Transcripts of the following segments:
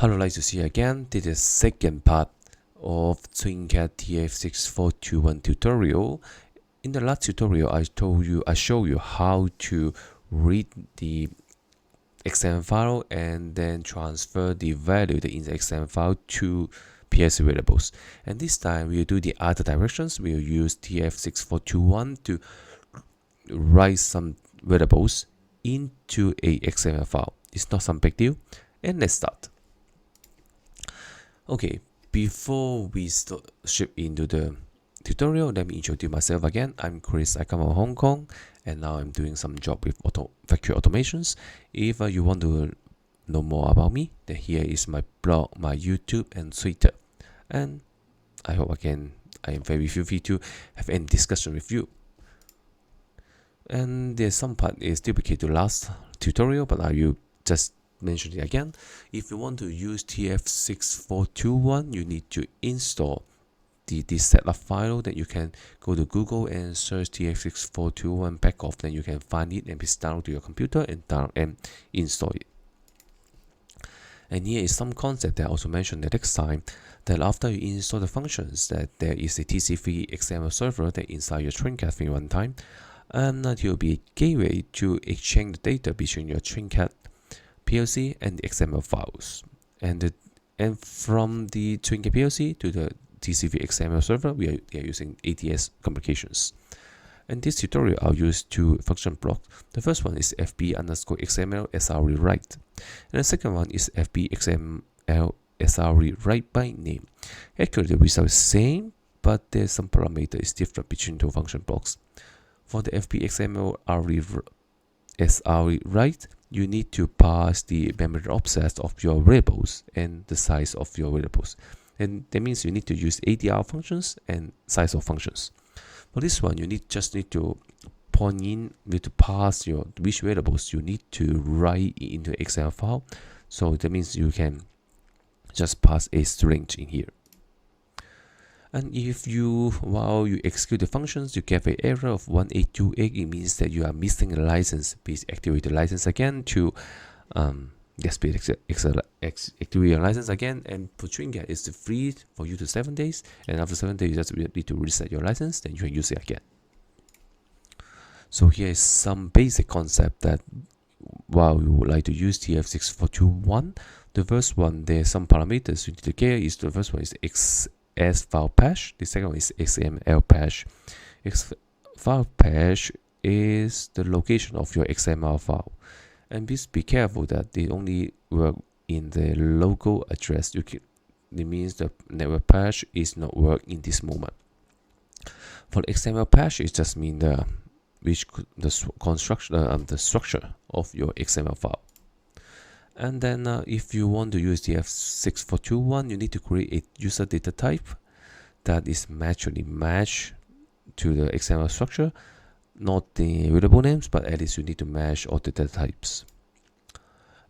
Hello, like to see you again. This is second part of TwinCAD TF6421 tutorial. In the last tutorial, I showed you how to read the XML file and then transfer the value in the XML file to PLC variables. And this time we'll do the other directions. We'll use TF6421 to write some variables into a XML file. It's not some big deal. And let's start. Okay, before we shift into the tutorial, let me introduce myself again. I'm Chris. I come from Hong Kong, and now I'm doing some job with factory automations. If you want to know more about me, then here is my blog, my YouTube, and Twitter. And I hope I am very free to have any discussion with you. And there's some part is duplicate to last tutorial, but I will just mention it again. If you want to use TF6421, you need to install this setup file. That you can go to Google and search TF6421 Beckhoff. Then you can find it and please download to your computer and install it. And here is some concept that I also mentioned the next time, that after you install the functions, that there is a TCP XML server that inside your TwinCAD runtime, and that will be a gateway to exchange the data between your TwinCAD PLC and the XML files, and from the TwinCAD PLC to the TCP XML server, we are using ATS communications. And this tutorial, I'll use two function blocks. The first one is FB_XML SRE write, and the second one is FB XML SRE write by name. Actually, the result is same, but there's some parameter is different between two function blocks. For the FB XML SRE write, you need to pass the memory offset of your variables and the size of your variables. And that means you need to use ADR functions and size of functions. For this one, you just need to pass your which variables you need to write into XML file. So that means you can just pass a string in here. And if while you execute the functions, you get an error of 1828, it means that you are missing a license. Please activate the license again to activate your license again. And for TwinCAD, it's free for you to 7 days. And after 7 days, you just need to reset your license, then you can use it again. So here is some basic concept that while you would like to use TF6421, the first one, there's some parameters you need to care. The first one is XS file patch. The second one is XML patch. File patch is the location of your XML file, and please be careful that they only work in the local address. It means the network patch is not work in this moment. For the XML patch, it just means the structure of your XML file. And then if you want to use TF6421, you need to create a user data type that is matched to the XML structure, not the variable names, but at least you need to match all the data types.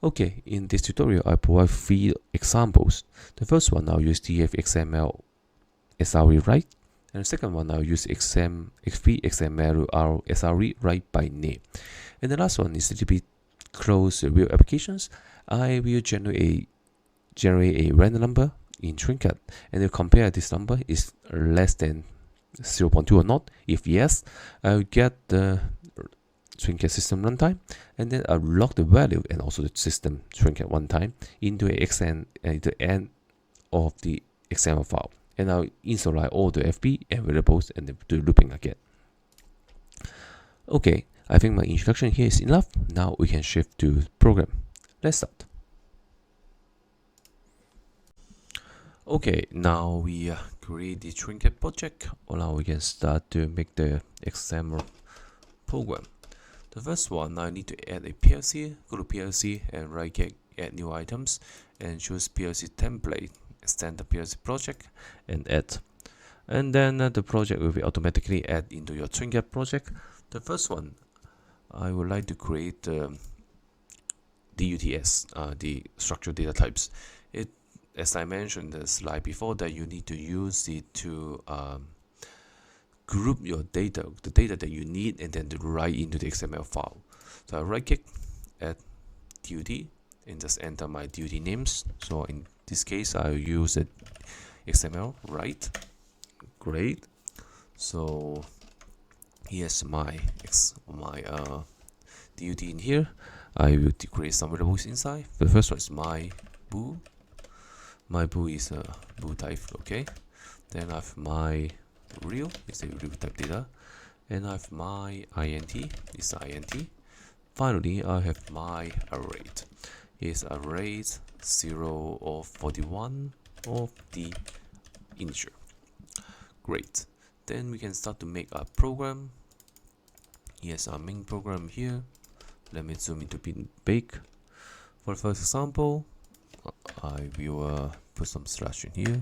Okay, in this tutorial, I provide 3 examples. The first one, I'll use TF_XML SRE write, and the second one, I'll use XML SRE write by name. And the last one is a little bit close to real applications. I will generate a random number in TwinCAD, and you compare this number is less than 0.2 or not. If yes, I'll get the TwinCAD system runtime, and then I'll log the value and also the system TwinCAD runtime into the end of the XML file, and I'll initialize all the FB and variables and then do looping again. Okay, I think my introduction here is enough. Now we can shift to program. Let's start. Okay, now we create the TwinCAD project. Now we can start to make the XML program. The first one, I need to add a PLC. Go to PLC and right-click, add new items, and choose PLC template. Extend the PLC project and add. And then the project will be automatically added into your TwinCAD project. The first one, I would like to create the DUTS, the structured data types. As I mentioned in the slide before, that you need to use it to group your data, the data that you need, and then to write into the XML file. So I right click, add DUT, and just enter my duty names. So in this case, I'll use it XML, right? Great. So here's my duty in here. I will create some variables inside. The first one is my bool. My bool is a bool type, okay. Then I have my real, it's a real type data, and I have my int, it's int. Finally, I have my array. Is array 0 of 41 of the integer. Great. Then we can start to make a program. Here's our main program here. Let me zoom into big. For the first example, I will put some slash in here.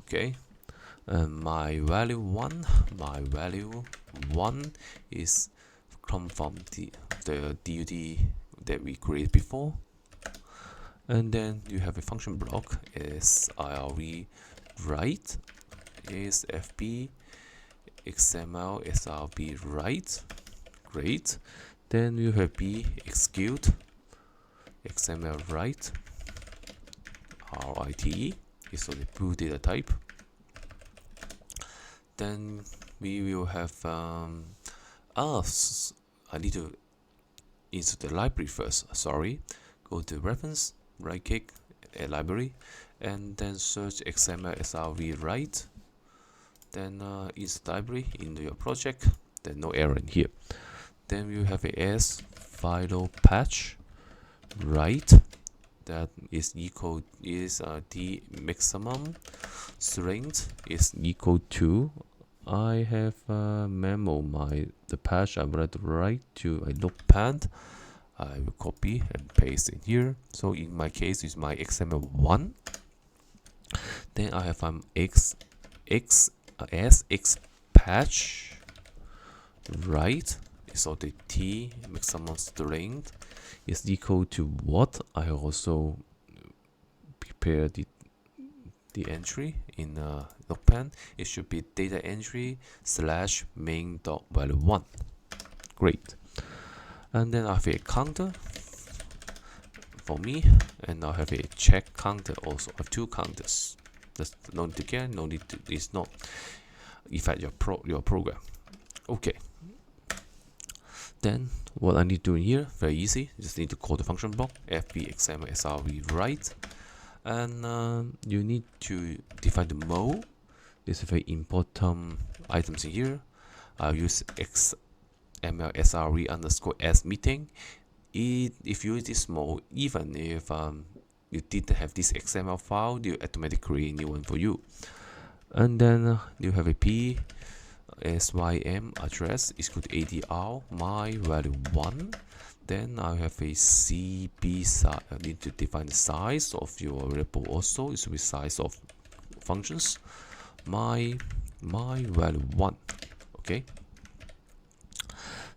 Okay. And my value 1 is come from the DUT that we created before. And then you have a function block srv write is fb xml srv write. Great. Then you have b execute xml write rite is the bool data type. Then we will have I need to insert the library first. Sorry, go to reference, right click, add library, and then search XML srv write. Then insert library into your project. Then no error in here. Then we have a s file patch write. That is equal the maximum strength is equal to. I have memo the patch I would like to write to a notepad. I will copy and paste in here. So in my case, it's my XML1. Then I have sx patch write. So the t maximum strength is equal to what? I also prepare the entry in notepad. It should be data entry / main dot value 1. Great. And then I have a counter for me, and I have a check counter also. I have two counters. Just no need to care, no need to, it's not affect your program. Okay. Then what I need to do in here, very easy. Just need to call the function block fb xml srv write, and you need to define the mode. This is very important items in here. I'll use xml srv underscore s meeting. If you use this mode, even if you didn't have this XML file, they will automatically create a new one for you. And then you have a p sym address is equal to adr my value 1. Then I have a cb size. I need to define the size of your variable also. It's the size of functions. My value 1. Okay.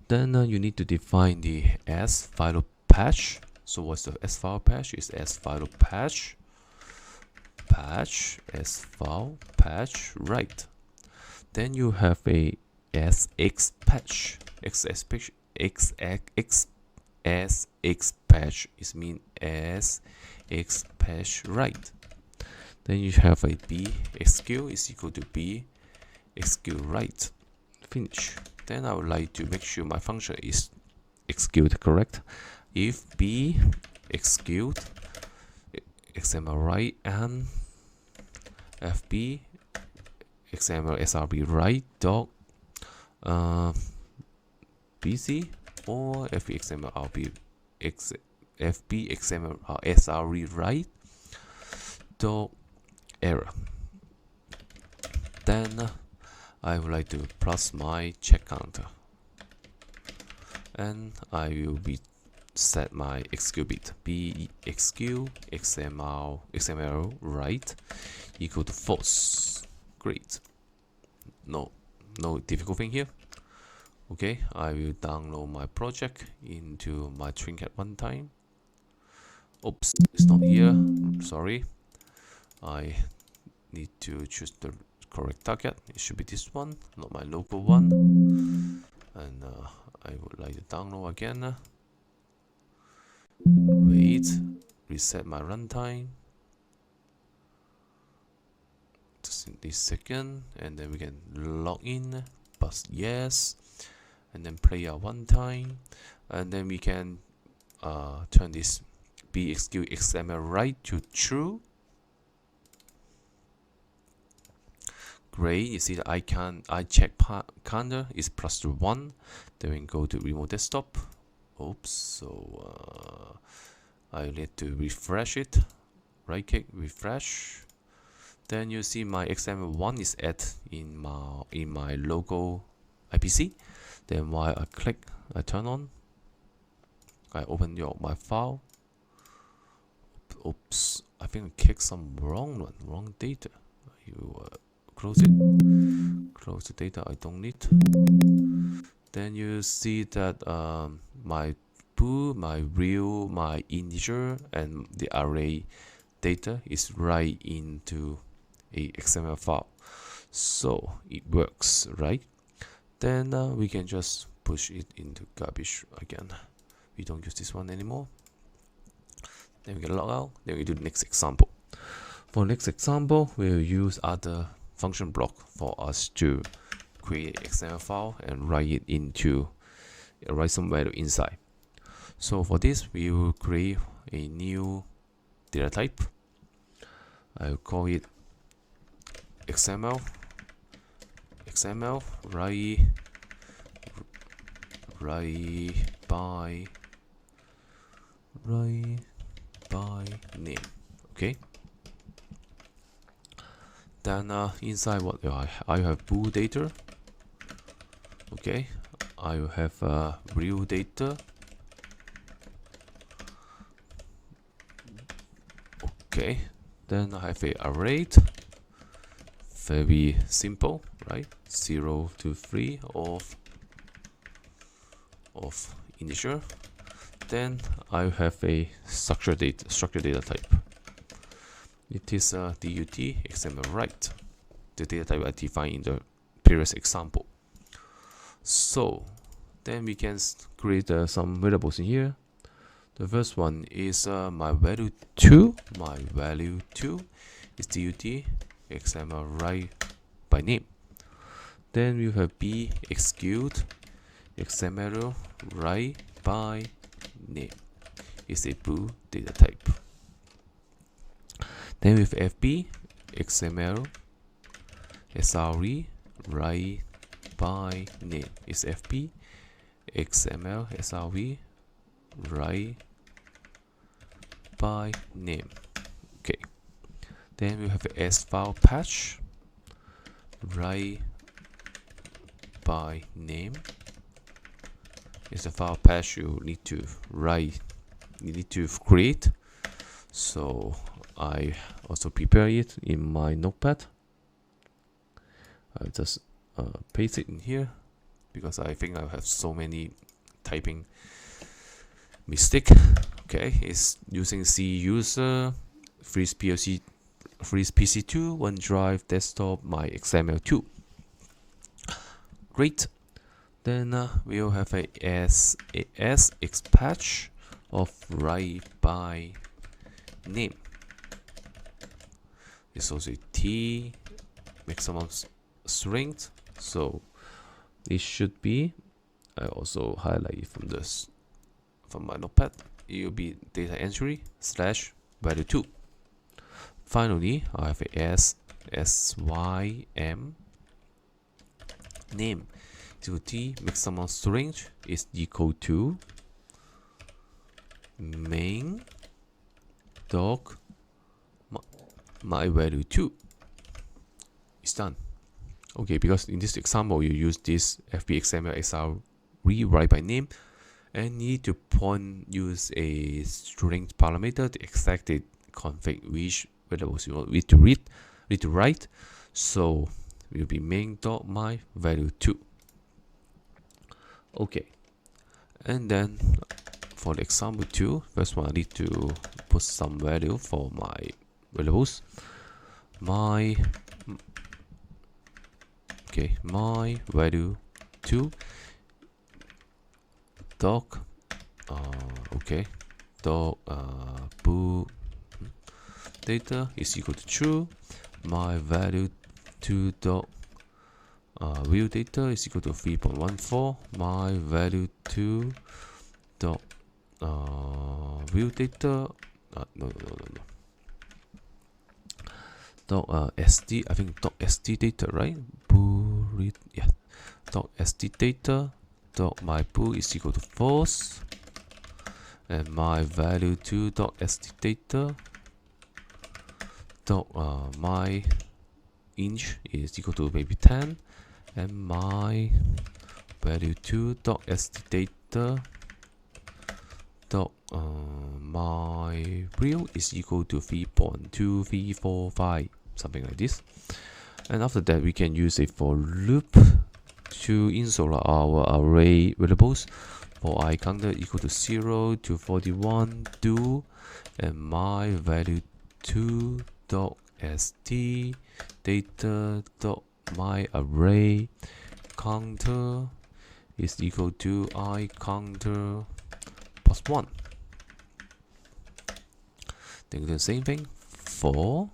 Then you need to define the s file patch. So what's the s file patch? Is s file patch s file patch write. Then you have a sx patch. Sx patch is mean sx patch write. Then you have a b execute is equal to b execute write. Finish. Then I would like to make sure my function is execute correct. If b execute xml write and fb xml srv write dot bc or fb xml fb xml srv write dot error. Then I would like to plus my check counter, and I will be set my execute bit b execute xml write equal to false. Great. No difficult thing here. Okay, I will download my project into my Trinket runtime. Oops, it's not here. Sorry. I need to choose the correct target. It should be this one, not my local one. And I would like to download again. Wait, reset my runtime. Just in this second, and then we can log in. But yes, and then play out one time, and then we can turn this bexecute XML write to true. Great, you see the icon I check counter is +1. Then we can go to remote desktop. Oops, so I need to refresh it. Right click, refresh. Then you see my XML1 is added in my local IPC. Then while I click, I turn on. I open my file. Oops, I think I clicked some wrong data. You close it. Close the data I don't need. Then you see that my bool, my real, my integer, and the array data is right into a XML file. So it works, right? Then we can just push it into garbage again. We don't use this one anymore. Then we can log out. Then we do the next example. For next example, we'll use other function block for us to create XML file and write some value inside. So for this, we will create a new data type. I'll call it XML write by name. Okay. Then inside what I have bool data. Okay, I will have real data. Okay, then I have a array. Very simple, right? 0 to 3 of integer. Then I have a structured data type. It is dut XML write, the data type I defined in the previous example. So then we can create some variables in here. The first one is my value 2. My value 2 is dut XML write by name. Then we have b execute XML write by name. It's a bool data type. Then with fb XML sre write by name is fb XML sre write by name. Okay. Then we have s file patch write by name. It's a file patch you need to create. So I also prepare it in my notepad. I just paste it in here because I think I have so many typing mistake. Okay, it's using C user, freeze PC2, OneDrive, desktop, my XML2. Great. Then we'll have a S patch of write by name. It's also T maximum strength. So it should be. I also highlight it from my notepad. It will be data entry / value 2. Finally, I have a sym name. T maximum string is equal to main doc my value 2. It's done. Okay, because in this example you use this fbxml sr write by name, and need to use a string parameter to exactly config which variables you want to write. So will be main dot my value 2. Okay, and then for the example 2, first one I need to put some value for my variables. My value 2 doc okay, dot bool data is equal to true. My value 2 dot real data is equal to 3.14. My value 2 dot real data no dot sd, I think dot sd data, right? Bool read, yeah, dot sd data dot my bool is equal to false, and my value 2 dot sd data dot my inch is equal to maybe 10, and my value 2 dot sd data dot my real is equal to 3.2345, something like this. And after that, we can use a for loop to install our array variables. For I counter equal to 0 to 41 do, and my value 2 dot st data dot my array counter is equal to I counter plus 1. Then the same thing for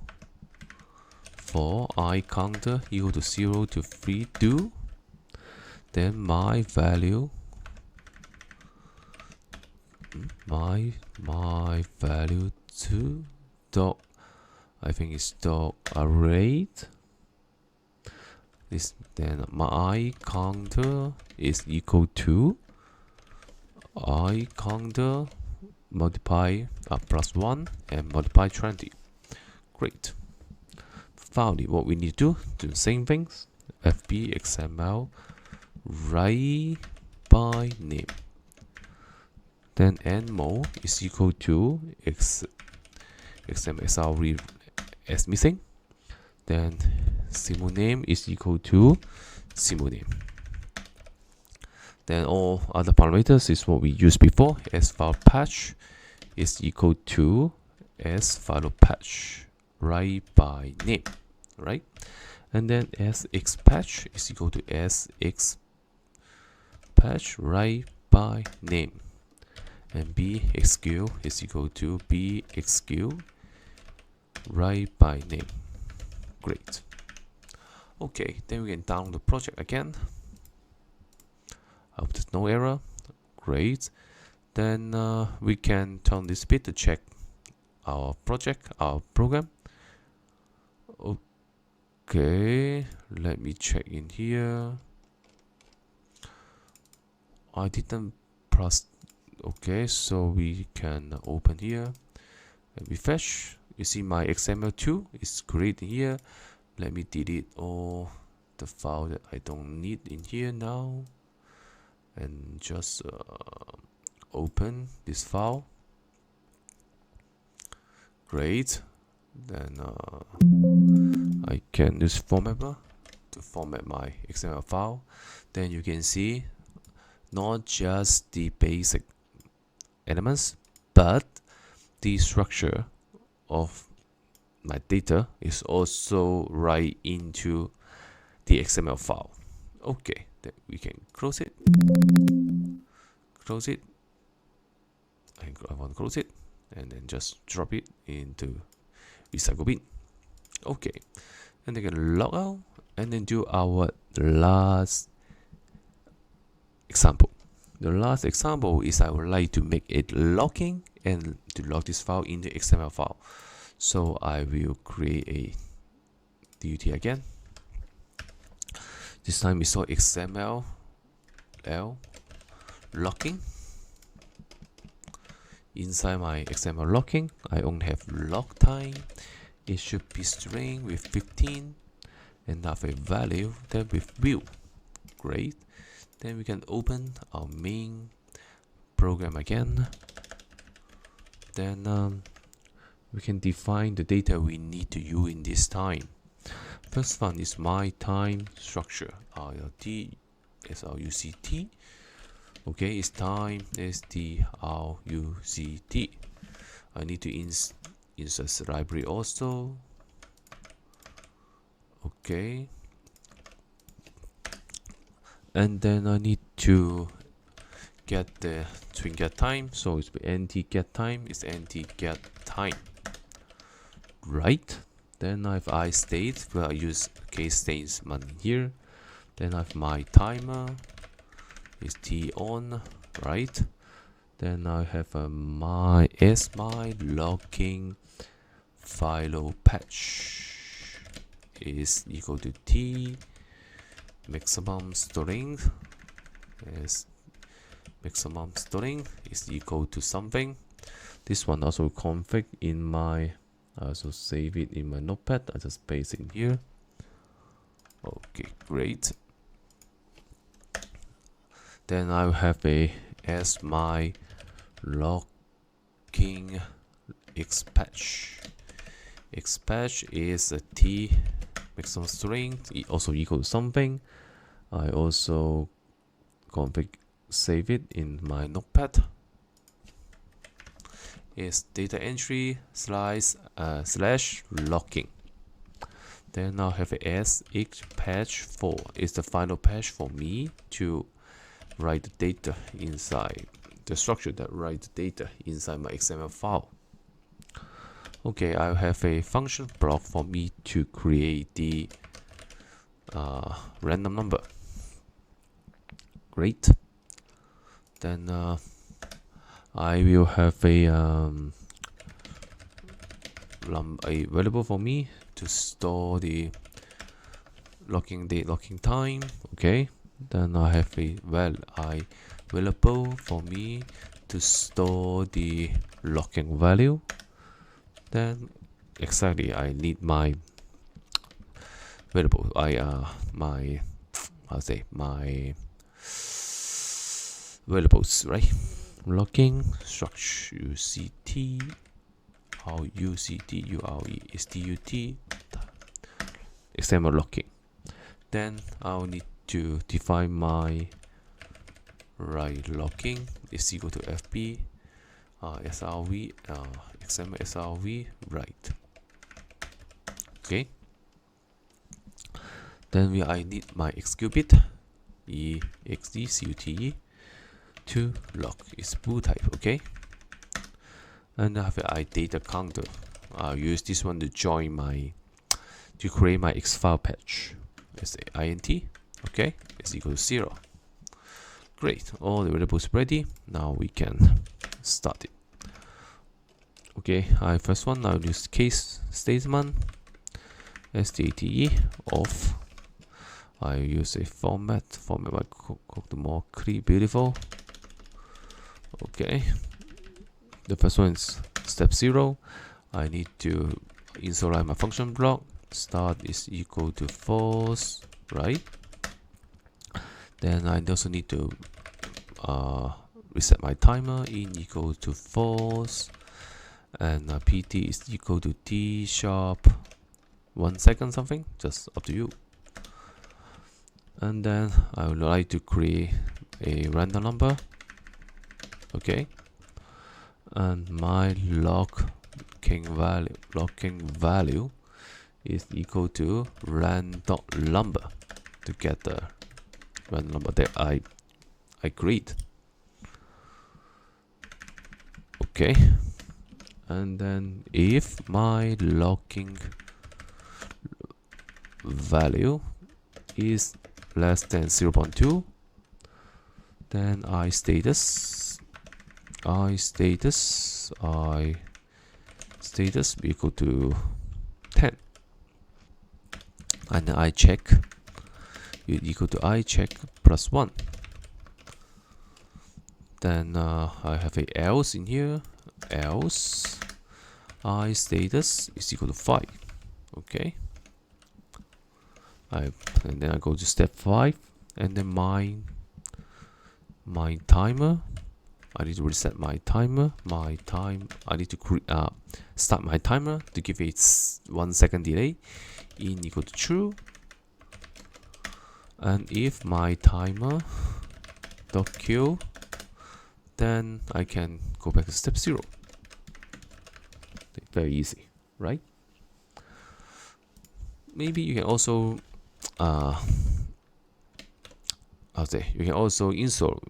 I counter equal to 0 to 3 do, then my value value 2 dot, I think it's dot array this, then my counter is equal to I counter multiply plus 1 and multiply 20. Great. Finally, what we need to do the same things. FB XML write by name. Then nmo is equal to XML read as missing. Then symbol name is equal to symbol name. Then all other parameters is what we used before. As file patch is equal to as file patch write by name, right? And then as x patch is equal to as x patch write by name, and bxq is equal to bxq write by name. Great. Okay, then we can download the project again. I hope there's no error. Great. Then we can turn this bit to check our project, our program. Okay, let me check in here. I didn't press. Okay, so we can open here and refresh. You see my XML2 is created here. Let me delete all the file that I don't need in here now, and just open this file. Great. Then I can use formatter to format my XML file. Then you can see not just the basic elements, but the structure of my data is also right into the XML file. Okay, then we can close it. Close it. I want to close it, and then just drop it into recycle bin. Okay, and then can log out, and then do our last example. The last example is I would like to make it logging and to log this file in the XML file. So I will create a DUT again. This time we saw XML logging. Inside my XML logging, I only have log time. It should be string with 15 and have a value, then with view. Great. Then we can open our main program again. Then we can define the data we need to use in this time. First one is my time structure. RLT is RUCT. Okay, it's time is the RUCT. I need to insert the library also. Okay. And then I need to get the twin get time, so it's nt get time is nt get time, right? Then I have I state, where I use case statement here. Then I have my timer is t on, right? Then I have my logging file patch is equal to t maximum string is equal to something. This one also config in my, I also save it in my notepad. I just paste it in here. Okay, great. Then I have a as my logging xpatch. Xpatch is a t maximum string, also equal to something. I also config save it in my notepad. Is data entry slash logging. Then I'll have a s patch 4 is the final patch for me to write the data inside the structure that write the data inside my XML file. Okay, I'll have a function block for me to create the random number. Great. Then I will have a variable for me to store the logging time. Okay. Then I have a variable for me to store the logging value. Then exactly I need my variable. My variables, right? Logging structure uct ure is tut XML logging. Then I'll need to define my logging is equal to fb srv XML srv right. Okay. Then I need my execute execute to log is bool type. Okay. And I have a data counter. I'll use this one to join to create my X file patch. It's a int. Okay, it's equal to 0. Great, all the variables ready. Now we can start it. Okay, first one I'll use case statement state of. I use a format by cook the more clear, beautiful. Okay, the first one is step 0. I need to insert my function block. Start is equal to false, right? Then I also need to reset my timer in equal to false, and pt is equal to t sharp 1 second something, just up to you. And then I would like to create a random number. Okay, and my logging value is equal to random number to get the random number that I create. Okay, and then if my logging value is less than 0.2, then I status equal to 10, and I check equal to I check plus 1. Then I have a else in here, else I status is equal to 5. Okay, and then I go to step 5, and then my timer, I need to reset my timer. I need to start my timer to give it 1 second delay in equal to true. And if my timer dot kill, then I can go back to step 0. Very easy, right? Maybe you can also you can also install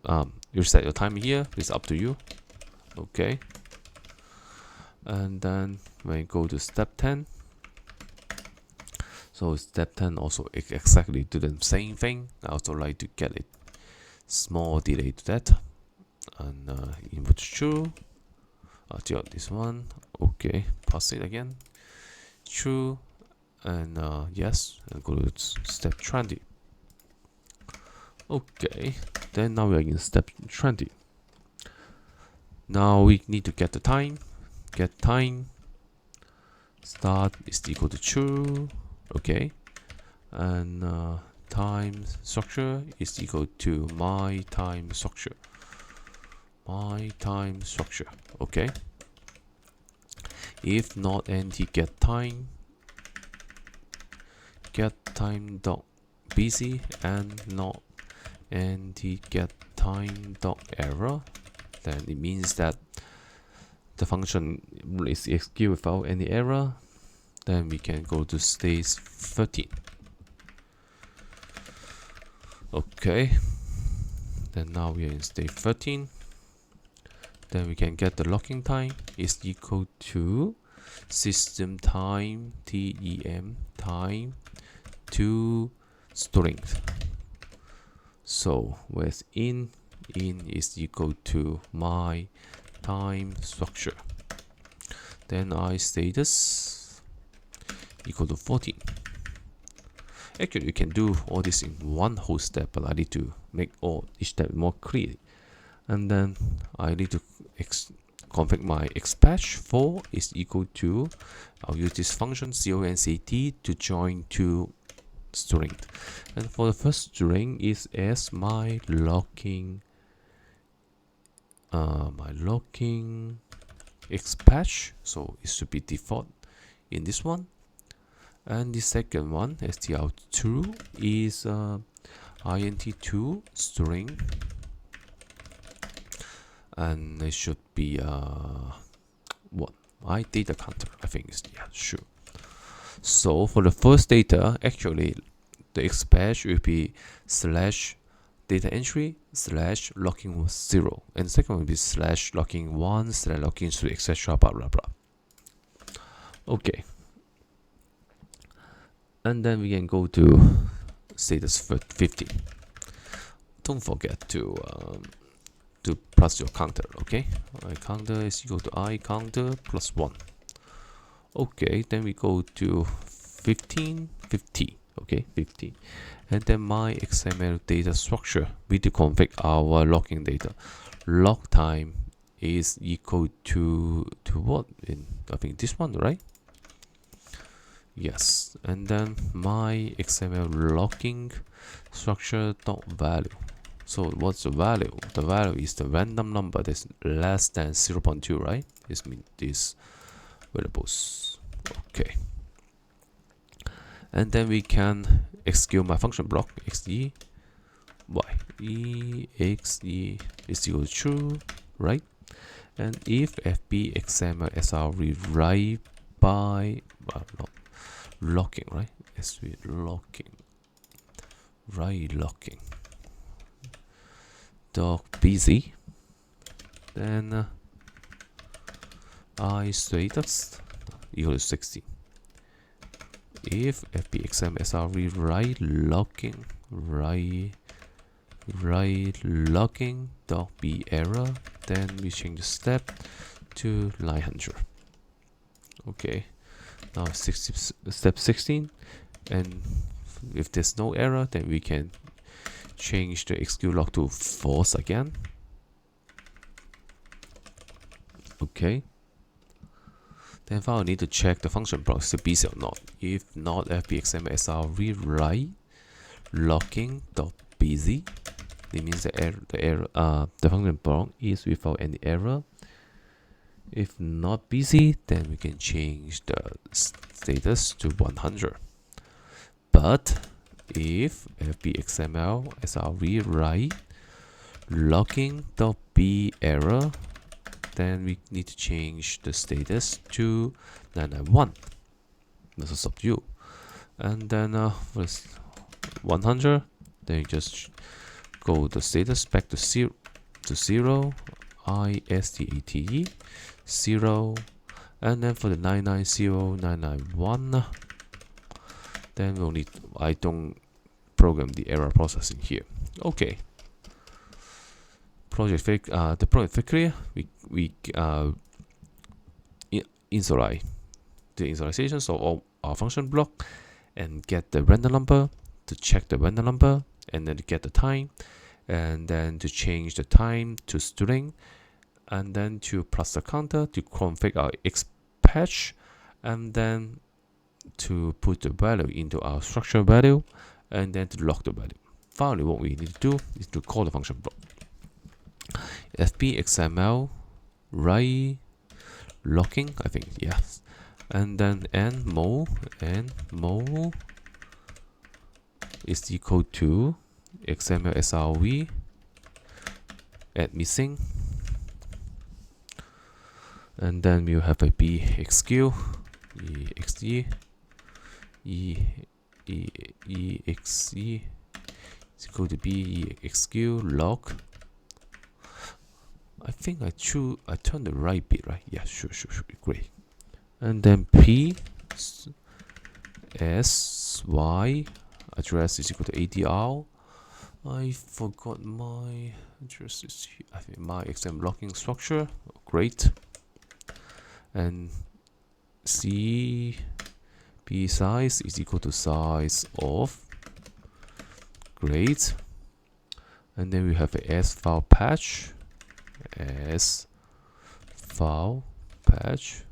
you set your time here, it's up to you. Okay, and then when you go to step 10, so step 10 also exactly do the same thing. I also like to get it small delay to that, and input true. This one. Okay, pass it again, true, and yes, and go to step 20. Okay, then now we are in step 20. Now we need to get the time. Get time start is equal to true. Okay, and time structure is equal to my time structure. My time structure. Okay, if not empty get time dot busy and not empty get time dot error, then it means that the function is executed without any error. Then we can go to stage 13. Okay, then now we are in stage 13. Then we can get the locking time is equal to system time TEM time to string. So with in is equal to my time structure. Then I status equal to 14. Actually, you can do all this in one whole step, but I need to make each step more clear. And then I need to configure my xpatch for is equal to, I'll use this function concat to join two string. And for the first string is as my locking xpatch, so it should be default in this one. And the second one, str2, is int2 string, and it should be what, my data counter, I think is, yeah, sure. So for the first data, actually the xpatch will be slash data entry slash locking 0, and the second one will be slash locking 1 slash locking 2, etc. blah blah blah. Okay, and then we can go to status 15. Don't forget to plus your counter. Okay, I counter is equal to I counter plus 1. Okay, then we go to 50. Okay, 50, and then my XML data structure, we to configure our logging data. Log time is equal to what? In, I think this one, right? Yes, and then my XML logging structure dot value. So what's the value? The value is the random number that's less than 0.2, right? This means these variables. Okay, and then we can execute my function block xe exe is equal to true, right? And if fb xml sr rewrite by locking, right? SV locking, right, locking dot busy, then I status equal to 60. If fbxmsr rewrite locking right locking dot b error, then we change the step to 900. Okay, now step 16, and if there's no error, then we can change the execute log to false again. Okay, then finally need to check the function block is busy or not. If not, fbxmsr rewrite locking dot busy, it means the function block is without any error. If not busy, then we can change the status to 100. But if fbxml sr rewrite locking.b error, then we need to change the status to 991. This is up to you. And then with 100, then you just go the status back to 0, to 0, ISTATE 0, and then for the 990991, then we'll need, I don't program the error processing here. Okay, the project clear. We initialize the initialization, so all our function block, and get the random number, to check the random number, and then to get the time, and then to change the time to string, and then to plus the counter to configure our X patch, and then to put the value into our structure value, and then to log the value. Finally, what we need to do is to call the function block fb xml write logging, I think, yes, and then n mo is equal to xml srv add missing, and then we'll have a bxq exe exe is equal to bexq log. I think I turn the right bit, right? Yeah, sure, great. And then p s y address is equal to adr. I forgot my address is here. I think my XML logging structure. Great. And c b size is equal to size of. Great. And then we have a s file patch. S file patch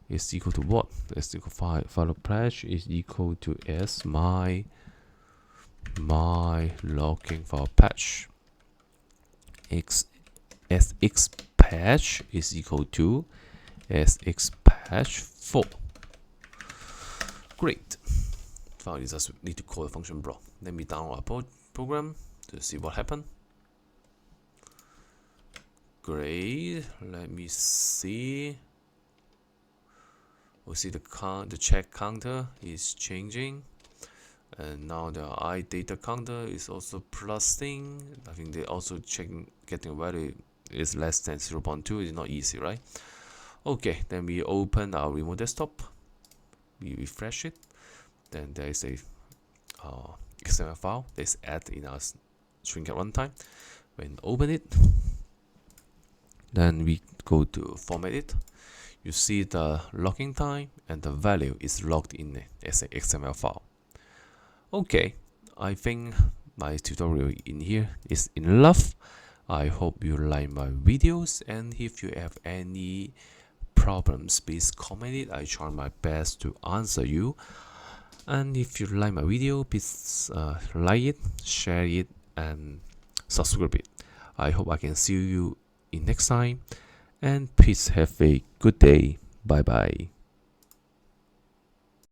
is equal to what? S equal file patch is equal to s my logging file patch. Sx patch is equal to sx patch 4. Great. Finally, just need to call the function block. Let me download our program to see what happened. Great. Let me see. We'll see the check counter is changing, and now the iData counter is also plusing. I think they also getting a value is less than 0.2. It's not easy, right? Okay, then we open our remote desktop. We refresh it. Then there is a XML file that's added in our string at runtime. When open it, then we go to format it. You see the logging time and the value is logged in as an XML file. Okay, I think my tutorial in here is enough. I hope you like my videos, and if you have any problems, please comment it. I try my best to answer you. And if you like my video, please like it, share it, and subscribe it. I hope I can see you in next time, and please have a good day. Bye bye.